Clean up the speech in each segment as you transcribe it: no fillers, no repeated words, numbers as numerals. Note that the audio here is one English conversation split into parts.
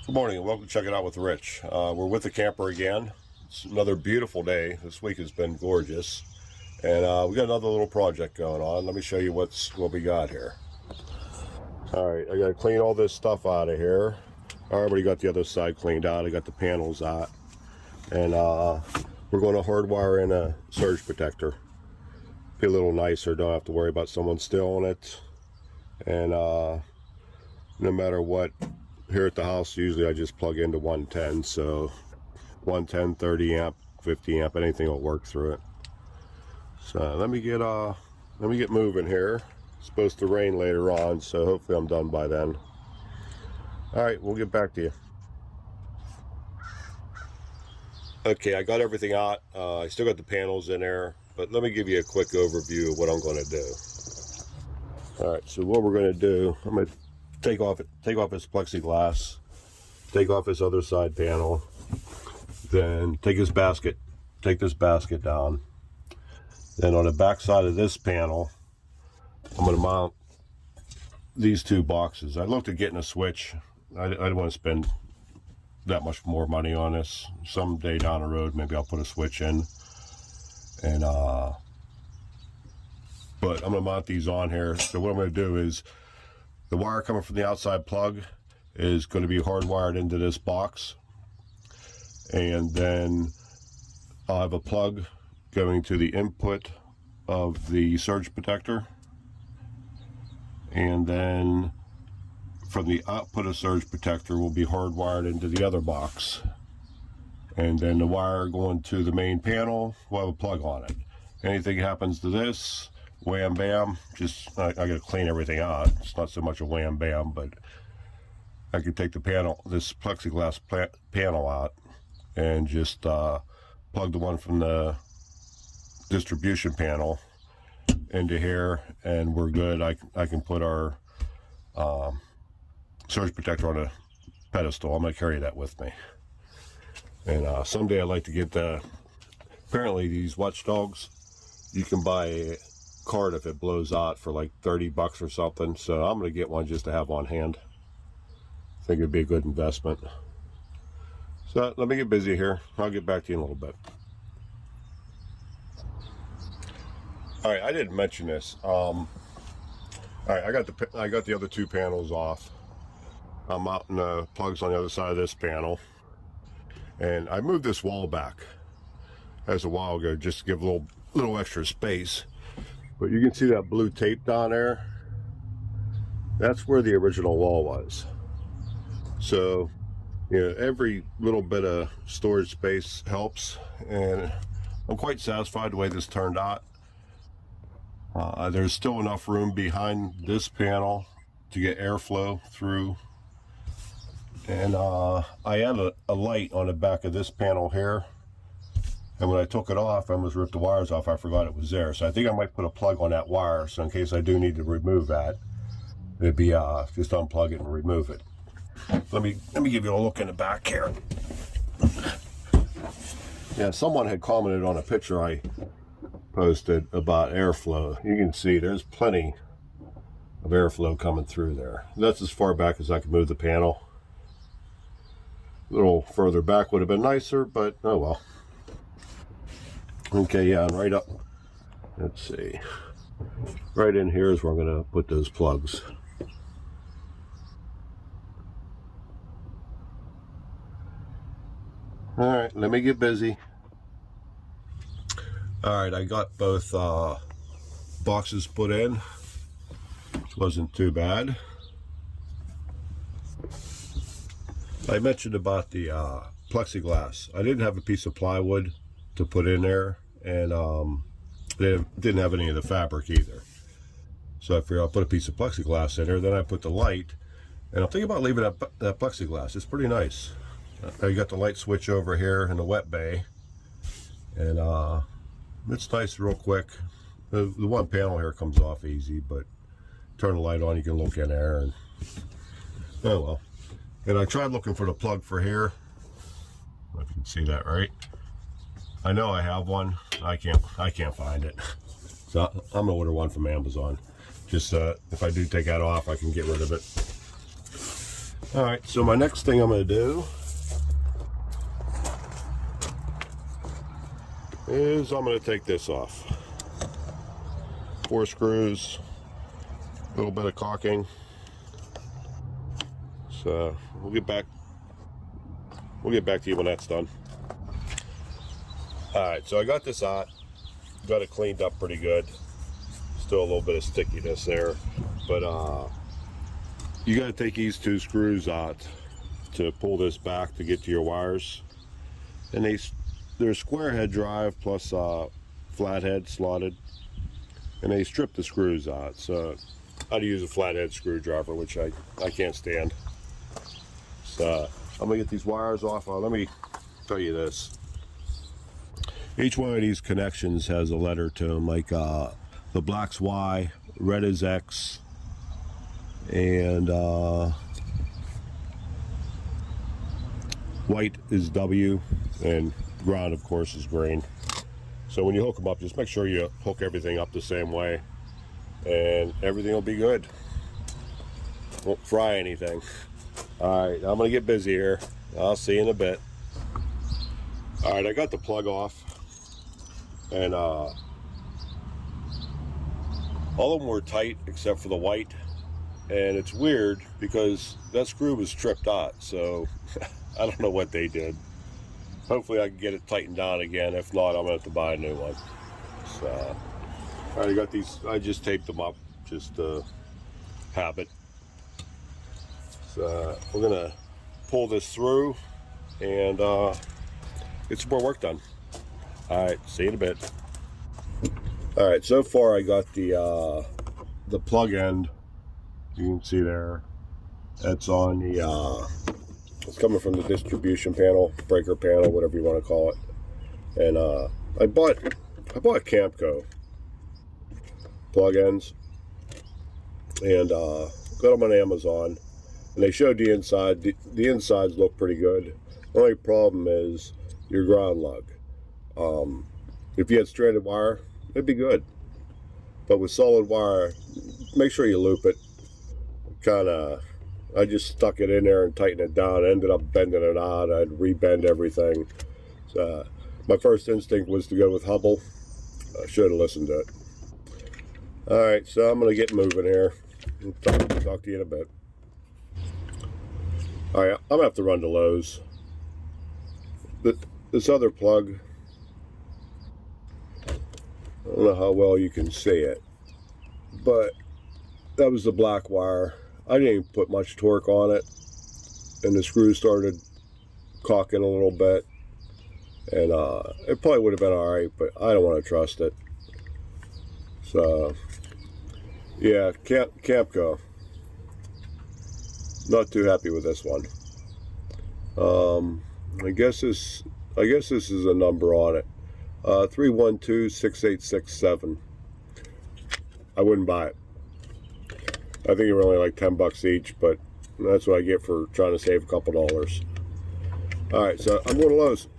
Good morning and welcome to Check It Out with Rich. We're with the camper again. It's another beautiful day. This week has been gorgeous. And we got another little project going on. Let me show you what we got here. Alright, I got to clean all this stuff out of here. I already got the other side cleaned out. I got the panels out. And we're going to hardwire in a surge protector. Be a little nicer. Don't have to worry about someone stealing it. And no matter what, here at the house, usually I just plug into 110, so 110, 30 amp, 50 amp, anything will work through it. So let me get moving here. It's supposed to rain later on, so hopefully I'm done by then. All right, we'll get back to you. Okay, I got everything out. I still got the panels in there, but let me give you a quick overview of what I'm going to do. All right, so what we're going to do, I'm going to take off his plexiglass, take off his other side panel, then take this basket down. Then on the back side of this panel, I'm going to mount these two boxes. I looked at getting a switch. I don't want to spend that much more money on this. Someday down the road, maybe I'll put a switch in. And but I'm going to mount these on here. So what I'm going to do is, the wire coming from the outside plug is going to be hardwired into this box. And then I'll have a plug going to the input of the surge protector. And then from the output of surge protector will be hardwired into the other box. And then the wire going to the main panel will have a plug on it. Anything happens to this, wham bam, just I gotta clean everything out. It's not so much a wham bam, but I could take the panel, this plexiglass panel out, and just plug the one from the distribution panel into here, and we're good. I can put our surge protector on a pedestal. I'm gonna carry that with me. And someday I'd like to get apparently these Watchdogs, you can buy a card if it blows out for like 30 bucks or something, so I'm going to get one just to have on hand. I think it'd be a good investment. So let me get busy here. I'll get back to you in a little bit. All right, I didn't mention this. All right, I got the other two panels off. I'm mounting the plugs on the other side of this panel, and I moved this wall back as a while ago just to give a little extra space. But you can see that blue tape down there. That's where the original wall was. So, you know, every little bit of storage space helps, and I'm quite satisfied the way this turned out. There's still enough room behind this panel to get airflow through. And I added a light on the back of this panel here. And when I took it off, I almost ripped the wires off. I forgot it was there. So I think I might put a plug on that wire, so in case I do need to remove that, it'd be just unplug it and remove it. Let me give you a look in the back here. Yeah, someone had commented on a picture I posted about airflow. You can see there's plenty of airflow coming through there. That's as far back as I can move the panel. A little further back would have been nicer, but oh well. Okay, yeah, and right up, let's see, right in here is where I'm going to put those plugs. All right, let me get busy. All right, I got both boxes put in, which wasn't too bad. I mentioned about the plexiglass. I didn't have a piece of plywood to put in there, and they didn't have any of the fabric either. So I figured I'll put a piece of plexiglass in there. Then I put the light, and I'm thinking about leaving that plexiglass. It's pretty nice. I got the light switch over here in the wet bay, and it's nice real quick. The one panel here comes off easy, but turn the light on, you can look in there, and oh well. And I tried looking for the plug for here. I don't know if you can see that right. I know I have one. I can't find it. So I'm gonna order one from Amazon. Just if I do take that off, I can get rid of it. All right, so my next thing I'm going to do is I'm going to take this off. 4 screws, a little bit of caulking. So we'll get back to you when that's done. All right, so I got this out, got it cleaned up pretty good. Still a little bit of stickiness there, but you got to take these 2 screws out to pull this back to get to your wires. And they're square head drive plus flathead slotted, and they strip the screws out. So I'd use a flathead screwdriver, which I can't stand. So I'm gonna get these wires off. Let me tell you this. Each one of these connections has a letter to them, like the black's Y, red is X, and white is W, and ground, of course, is green. So when you hook them up, just make sure you hook everything up the same way, and everything will be good. Won't fry anything. All right, I'm gonna get busy here. I'll see you in a bit. All right, I got the plug off, and all of them were tight except for the white, and it's weird because that screw was tripped out, so I don't know what they did. Hopefully I can get it tightened down again. If not, I'm gonna have to buy a new one. So all right, I got these, I just taped them up just to have it. So we're gonna pull this through and get some more work done. All right, see you in a bit. All right, so far I got the plug end. You can see there, that's on the it's coming from the distribution panel, breaker panel, whatever you want to call it. And I bought Camco plug ends, and got them on Amazon, and they showed the inside. The insides look pretty good. The only problem is your ground lug. If you had stranded wire, it'd be good, but with solid wire, make sure you loop it. I just stuck it in there and tightened it down. I ended up bending it out. I'd re-bend everything. So my first instinct was to go with Hubble. I should have listened to it. All right, so I'm gonna get moving here. Talk to you in a bit. All right, I'm gonna have to run to Lowe's. This other plug, I don't know how well you can see it, but that was the black wire. I didn't even put much torque on it, and the screw started caulking a little bit, and it probably would have been all right, but I don't want to trust it. So yeah, Camco, not too happy with this one. I guess this is a number on it, 3126867. I wouldn't buy it. I think they were only like 10 bucks each, but that's what I get for trying to save a couple dollars. All right, so I'm going to Lowe's.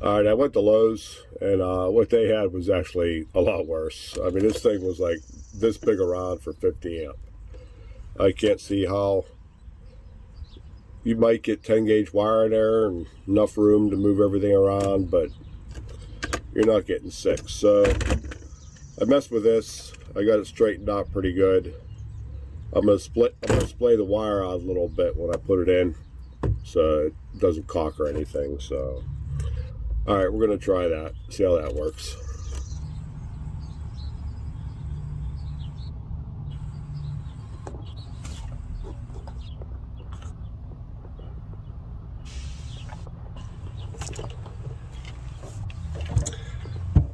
All right, I went to Lowe's, and what they had was actually a lot worse. I mean, this thing was like this big around for 50 amp. I can't see how you might get 10 gauge wire in there and enough room to move everything around, but you're not getting 6. So I messed with this. I got it straightened out pretty good. I'm gonna splay the wire out a little bit when I put it in, so it doesn't caulk or anything. So, all right, we're gonna try that. See how that works.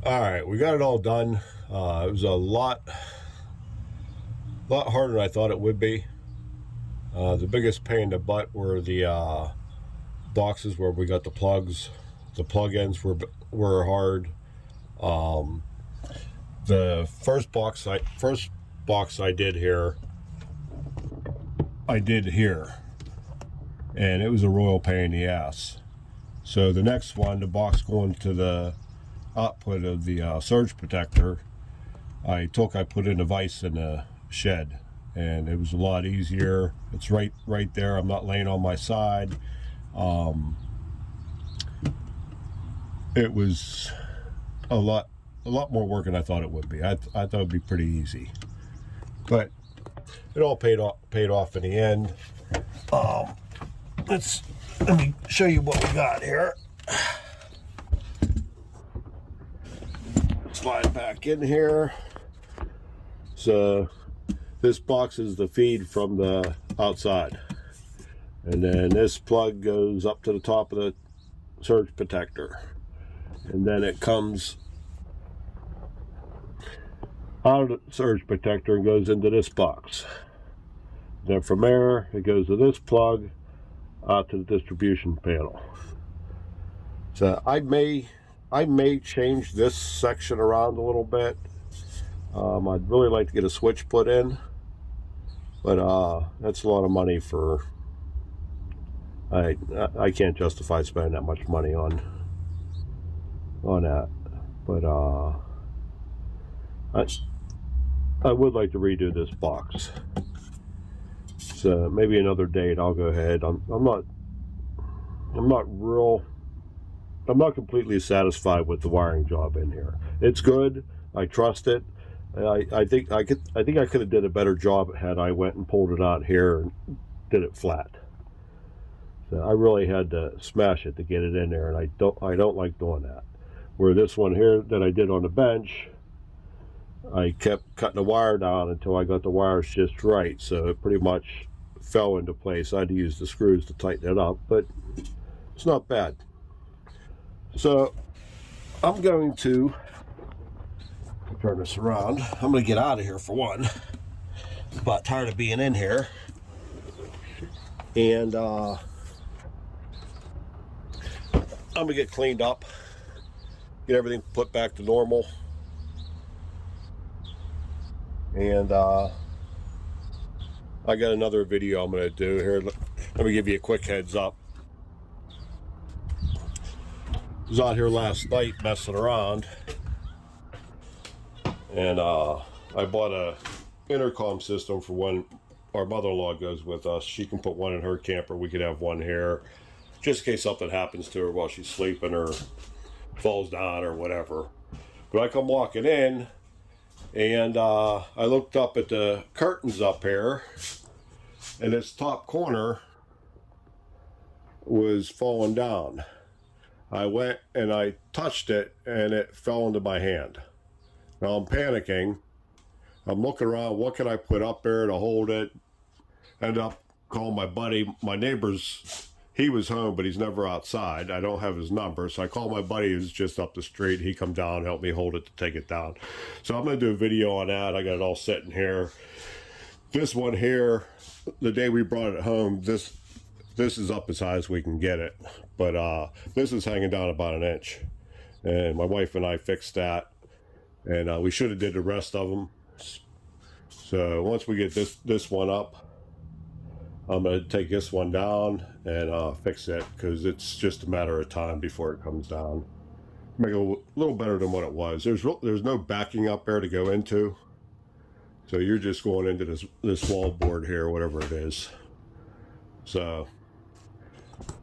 All right, we got it all done. It was a lot harder than I thought it would be. The biggest pain in the butt were the boxes where we got the plugs. The plug ends were hard. The first box I did here, and it was a royal pain in the ass. So the next one, the box going to the output of the surge protector, I put in a vise in the shed, and it was a lot easier. It's right there. I'm not laying on my side. It was a lot more work than I thought it would be. I thought it'd be pretty easy, but it all paid off in the end. Let me show you what we got here. Slide back in here. So this box is the feed from the outside, and then this plug goes up to the top of the surge protector, and then it comes out of the surge protector and goes into this box. Then from there it goes to this plug out to the distribution panel. So I may change this section around a little bit. I'd really like to get a switch put in, but that's a lot of money for, I can't justify spending that much money on that. But I would like to redo this box. So maybe another date I'll go ahead. I'm not completely satisfied with the wiring job in here. It's good. I trust it. I think I could have did a better job had I went and pulled it out here and did it flat. So I really had to smash it to get it in there, and I don't like doing that. Where this one here that I did on the bench, I kept cutting the wire down until I got the wires just right, so it pretty much fell into place. I had to use the screws to tighten it up, but it's not bad. So I'm going to turn this around. I'm going to get out of here for one. I'm about tired of being in here. And I'm going to get cleaned up, get everything put back to normal. And I got another video I'm going to do here. Let me give you a quick heads up. I was out here last night messing around, and I bought a intercom system for when our mother-in-law goes with us. She can put one in her camper. We could have one here, just in case something happens to her while she's sleeping or falls down or whatever. But I come walking in, and I looked up at the curtains up here, and its top corner was falling down. I went and I touched it, and it fell into my hand. Now I'm panicking. I'm looking around, what can I put up there to hold it? End up calling my buddy. My neighbor's, he was home, but he's never outside. I don't have his number, so I called my buddy who's just up the street. He come down, help me hold it to take it down. So I'm going to do a video on that. I got it all sitting here. This one here, the day we brought it home, this is up as high as we can get it, but this is hanging down about an inch, and my wife and I fixed that, and we should have did the rest of them. So once we get this one up, I'm going to take this one down and fix it, because it's just a matter of time before it comes down. Make it a little better than what it was. There's no backing up there to go into, so you're just going into this wall board here, whatever it is. So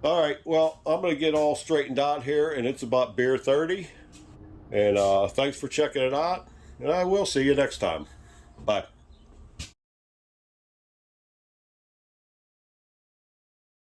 all right, well, I'm going to get all straightened out here, and it's about beer 30. And thanks for checking it out, and I will see you next time. Bye.